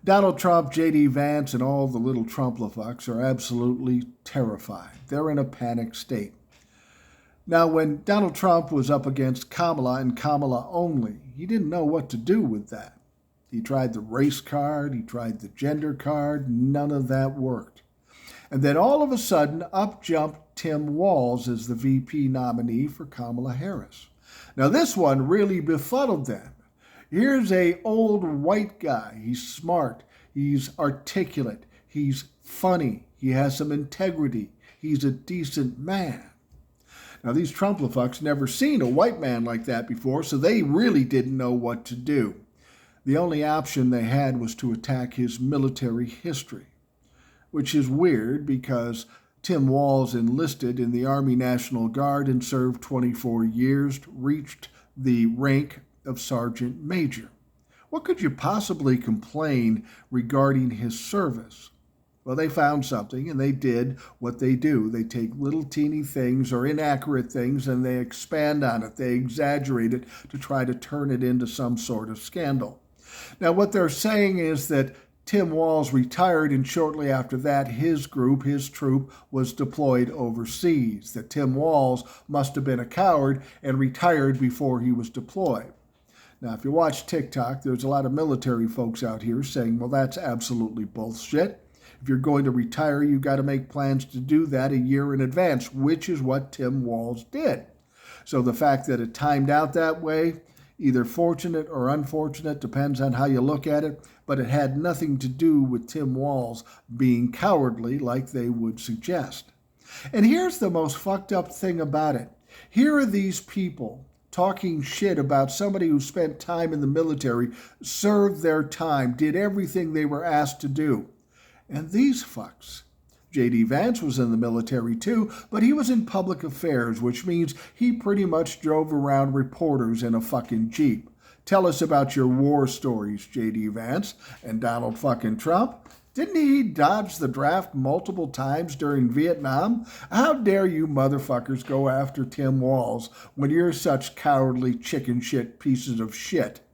Donald Trump, J.D. Vance, and all the little Trumplafucks are absolutely terrified. They're in a panic state. Now, when Donald Trump was up against Kamala and Kamala only, he didn't know what to do with that. He tried the race card, he tried the gender card, none of that worked. And then all of a sudden, up jumped Tim Walz as the VP nominee for Kamala Harris. Now, this one really befuddled them. Here's a old white guy. He's smart, he's articulate, he's funny, he has some integrity, he's a decent man. Now, these Trumplafucks never seen a white man like that before, so they really didn't know what to do. The only option they had was to attack his military history, which is weird because Tim Walz enlisted in the Army National Guard and served 24 years, reached the rank of Sergeant Major. What could you possibly complain regarding his service? Well, they found something, and they did what they do. They take little teeny things or inaccurate things, and they expand on it. They exaggerate it to try to turn it into some sort of scandal. Now, what they're saying is that Tim Walz retired, and shortly after that, his group, his troop, was deployed overseas. That Tim Walz must have been a coward and retired before he was deployed. Now, if you watch TikTok, there's a lot of military folks out here saying, well, that's absolutely bullshit. If you're going to retire, you've got to make plans to do that a year in advance, which is what Tim Walz did. So the fact that it timed out that way, either fortunate or unfortunate, depends on how you look at it, but it had nothing to do with Tim Walz being cowardly like they would suggest. And here's the most fucked up thing about it. Here are these people talking shit about somebody who spent time in the military, served their time, did everything they were asked to do. And these fucks. J.D. Vance was in the military too, but he was in public affairs, which means he pretty much drove around reporters in a fucking Jeep. Tell us about your war stories, J.D. Vance. And Donald fucking Trump? Didn't he dodge the draft multiple times during Vietnam? How dare you motherfuckers go after Tim Walz when you're such cowardly chicken shit pieces of shit?